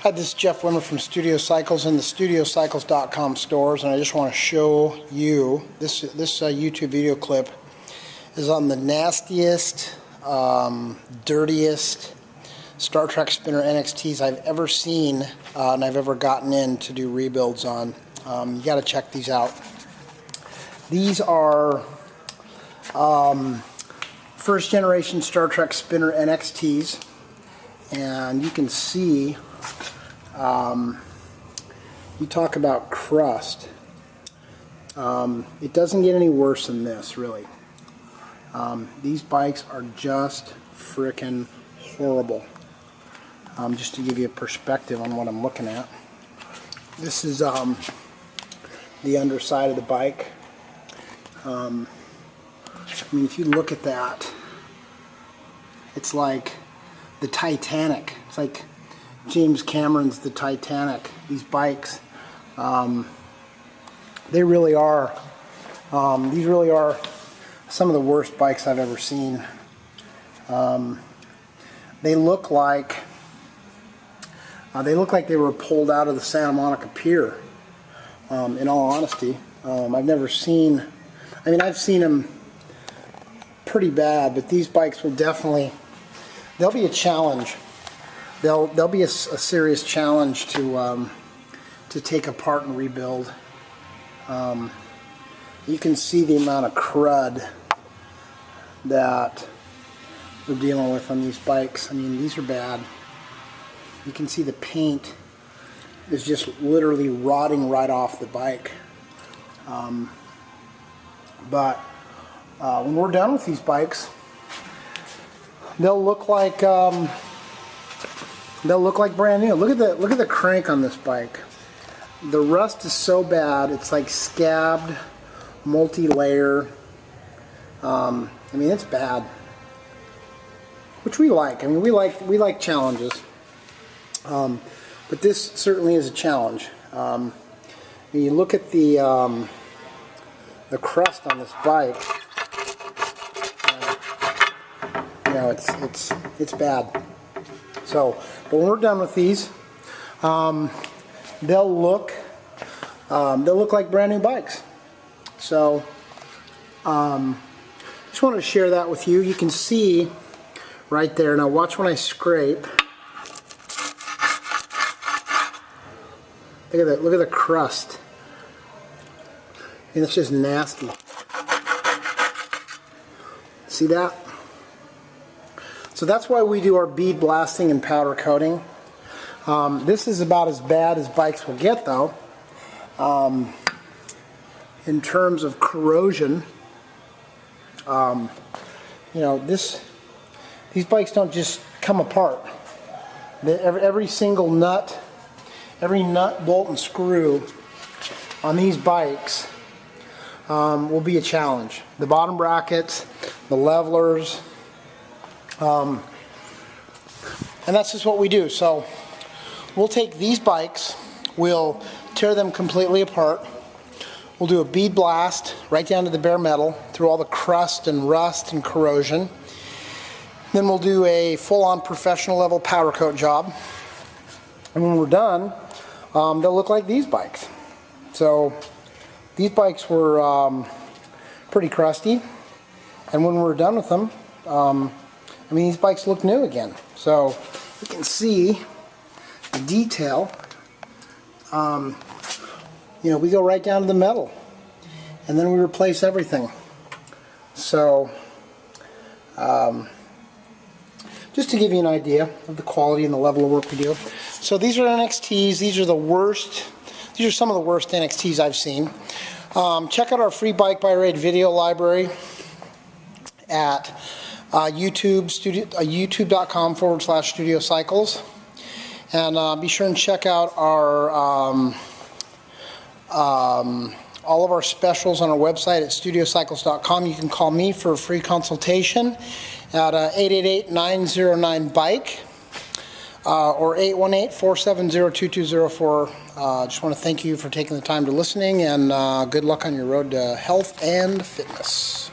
Hi, this is Jeff Wimmer from Studio Cycles in the StudioCycles.com stores, and I just want to show you this YouTube video clip is on the nastiest, dirtiest Star Trek spinner NXTs I've ever seen and I've ever gotten in to do rebuilds on. You got to check these out. These are first generation Star Trek spinner NXTs, and you can see you talk about crust. It doesn't get any worse than this, really. These bikes are just frickin' horrible. Just to give you a perspective on what I'm looking at. This is the underside of the bike. I mean, if you look at that, it's like the Titanic. It's like James Cameron's The Titanic. These bikes, they really are. These really are some of the worst bikes I've ever seen. They look like they were pulled out of the Santa Monica Pier. In all honesty, I've never seen. I mean, I've seen them pretty bad, but these bikes will definitely. They'll be a challenge. They'll be a serious challenge to take apart and rebuild. You can see the amount of crud that we're dealing with on these bikes. I mean, these are bad. You can see the paint is just literally rotting right off the bike. But when we're done with these bikes, they'll look like brand new. Look at the crank on this bike. The rust is so bad; it's like scabbed, multi-layer. I mean, it's bad, which we like. I mean, we like challenges. But this certainly is a challenge. When you look at the crust on this bike, you know, it's bad. So, but when we're done with these, they'll look like brand new bikes. So, just wanted to share that with you. You can see right there. Now, watch when I scrape. Look at that. Look at the crust. And it's just nasty. See that? So that's why we do our bead blasting and powder coating. This is about as bad as bikes will get, though. In terms of corrosion, you know, these bikes don't just come apart. Every single nut, every nut, bolt, and screw on these bikes will be a challenge. The bottom brackets, the levelers, and that's just what we do. So we'll take these bikes, we'll tear them completely apart, we'll do a bead blast right down to the bare metal through all the crust and rust and corrosion. Then we'll do a full-on professional level powder coat job, and when we're done, they'll look like these bikes. So these bikes were pretty crusty, and when we're done with them, I mean, these bikes look new again. So you can see the detail. You know, we go right down to the metal, and then we replace everything. So just to give you an idea of the quality and the level of work we do. So these are NXTs. These are the worst. These are some of the worst NXTs I've seen. Check out our free Bike by Raid video library at youtube.com/Studio Cycles, and be sure and check out our all of our specials on our website at StudioCycles.com. You can call me for a free consultation at 888-909-BIKE or 818-470-2204. Just want to thank you for taking the time to listening, and good luck on your road to health and fitness.